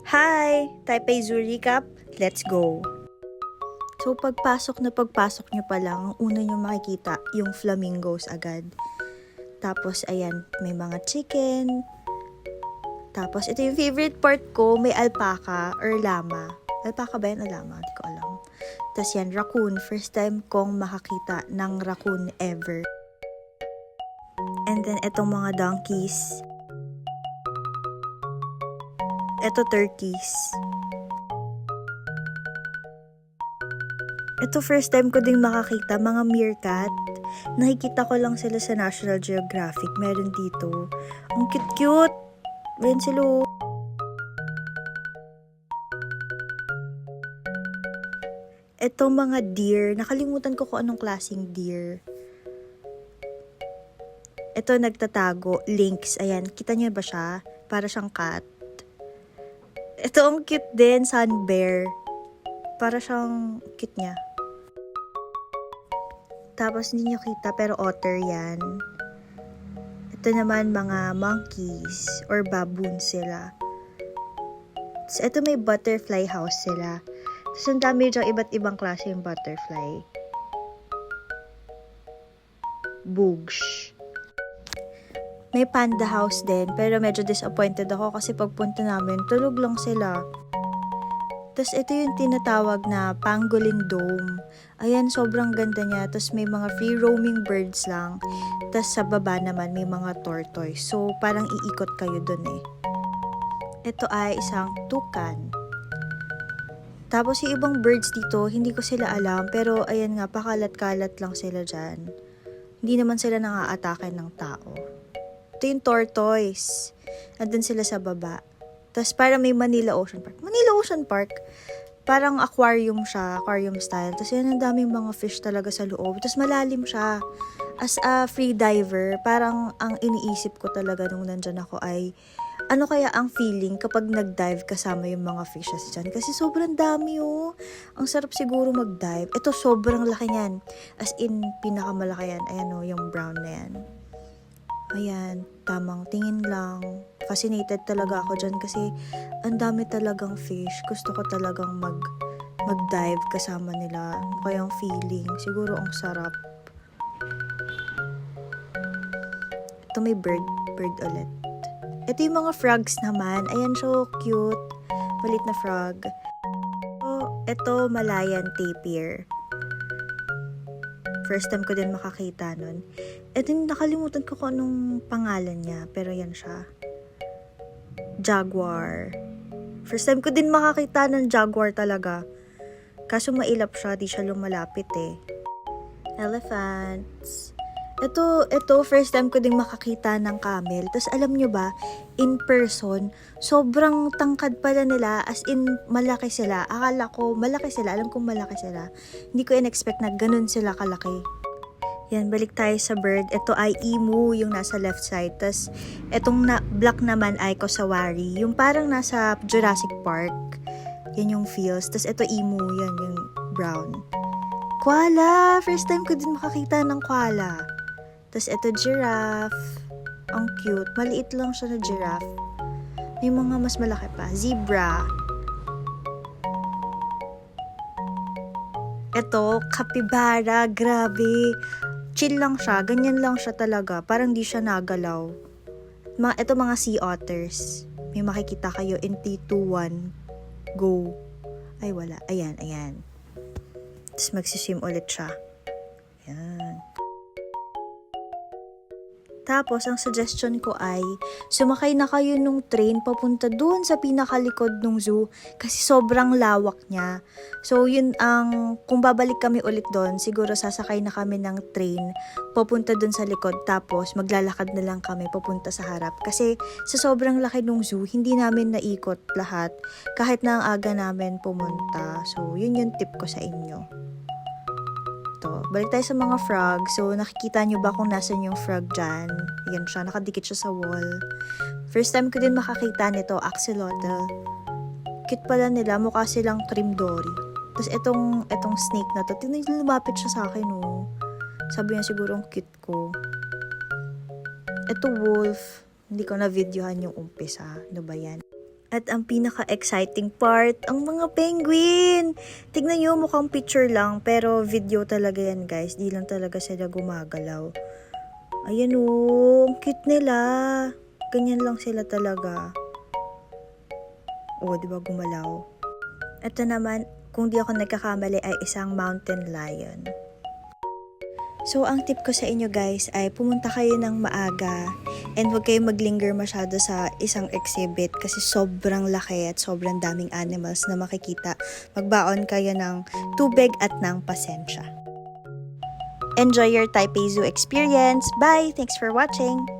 Hi! Taipei Zoo Recap, let's go! So pagpasok nyo pa lang, ang una nyo makikita yung flamingos agad. Tapos ayan, may mga chicken. Tapos ito yung favorite part ko, may alpaca or llama. Alpaca ba yan o llama? Hindi ko alam. Tapos yan, raccoon. First time kong makakita ng raccoon ever. And then itong mga donkeys. Ito turkeys. Ito first time ko ding makakita, mga meerkat. Nakikita ko lang sila sa National Geographic. Meron dito. Ang cute-cute. Ayan sila. Ito mga deer. Nakalimutan ko kung anong klaseng deer. Ito nagtatago. Lynx. Ayan. Kita niyo ba siya? Para siyang cat. Ito ang cute din. Sun bear. Para siyang cute niya. Tapos hindi nyo kita pero otter yan. Ito naman mga monkeys or baboon sila. So, ito may butterfly house sila. Tapos ang dami dyan iba't ibang klase yung butterfly. Bugs. May panda house din pero medyo disappointed ako kasi pagpunta namin tulog lang sila. Tapos ito yung tinatawag na pangolin dome. Ayan, sobrang ganda niya. Tapos may mga free roaming birds lang. Tapos sa baba naman may mga tortoise. So parang iikot kayo dun eh. Ito ay isang tukan. Tapos yung ibang birds dito, hindi ko sila alam. Pero ayan nga, pakalat-kalat lang sila dyan. Hindi naman sila nang-aatake ng tao. Ito yung tortoise. Nandun sila sa baba. Tapos parang may Manila Ocean Park. Manila Ocean Park, parang aquarium siya, aquarium style. Tapos yan, ang daming mga fish talaga sa loob. Tapos malalim siya. As a free diver, parang ang iniisip ko talaga nung nandyan ako ay, ano kaya ang feeling kapag nag-dive kasama yung mga fishes dyan? Kasi sobrang dami oh. Ang sarap siguro mag-dive. Ito sobrang laki niyan. As in, pinakamalaki yan. Ayan oh, yung brown na yan. Ayan, tamang tingin lang. Fascinated talaga ako dyan kasi ang dami talagang fish. Gusto ko talagang mag-dive kasama nila. Ano kayang feeling? Siguro ang sarap. Ito may bird ulit. Ito yung mga frogs naman. Ayan, so cute. Malit na frog. Ito Malayan tapir. First time ko din makakita nun. Ito nakalimutan ko kung anong pangalan niya. Pero yan siya. Jaguar. First time ko din makakita ng jaguar talaga. Kaso mailap siya, di siya lumalapit eh. Elephants. Ito first time ko din makakita ng camel. Tapos alam nyo ba, in person, sobrang tangkad pala nila. As in, malaki sila. Akala ko, malaki sila. Alam kong malaki sila. Hindi ko in-expect na ganun sila kalaki. Yan, balik tayo sa bird. Ito ay emu, yung nasa left side. Tapos, itong black naman ay kosawari. Yung parang nasa Jurassic Park. Yan yung feels. Tapos, ito emu, yan yung brown. Koala! First time ko din makakita ng koala. Tapos, ito giraffe. Ang cute. Maliit lang siya na giraffe. May mga mas malaki pa. Zebra. Ito, capybara. Grabe. Chill lang siya. Ganyan lang siya talaga. Parang di siya nagalaw. Ito mga sea otters. May makikita kayo in 3, 2, 1. Go. Ay, wala. Ayan. Tapos magsiswim ulit siya. Ayan. Tapos, ang suggestion ko ay, sumakay na kayo nung train papunta dun sa pinakalikod ng zoo kasi sobrang lawak niya. So, yun kung babalik kami ulit doon, siguro sasakay na kami ng train papunta dun sa likod. Tapos, maglalakad na lang kami papunta sa harap. Kasi, sa sobrang laki ng zoo, hindi namin naikot lahat kahit na ang aga namin pumunta. So, yun yung tip ko sa inyo. Balik tayo sa mga frog. So, nakikita nyo ba kung nasan yung frog dyan? Yan siya, nakadikit siya sa wall. First time ko din makakita nito, axolotl. Cute pala nila, mukha silang cream dory. Tapos itong snake na to, lumapit siya sa akin, oh. Sabi niya siguro ang cute ko. Ito wolf, hindi ko na videohan yung umpisa. Ano ba yan? At ang pinaka-exciting part, ang mga penguin! Tignan nyo, mukhang picture lang, pero video talaga yan guys. Di lang talaga sila gumagalaw. Ayan o, ang cute nila. Ganyan lang sila talaga. O, di ba gumalaw? Ito naman, kung di ako nagkakamali ay isang mountain lion. So, ang tip ko sa inyo guys ay pumunta kayo ng maaga and huwag kayo maglinger masyado sa isang exhibit kasi sobrang laki at sobrang daming animals na makikita. Magbaon kayo ng tubig at ng pasensya. Enjoy your Taipei Zoo experience. Bye! Thanks for watching!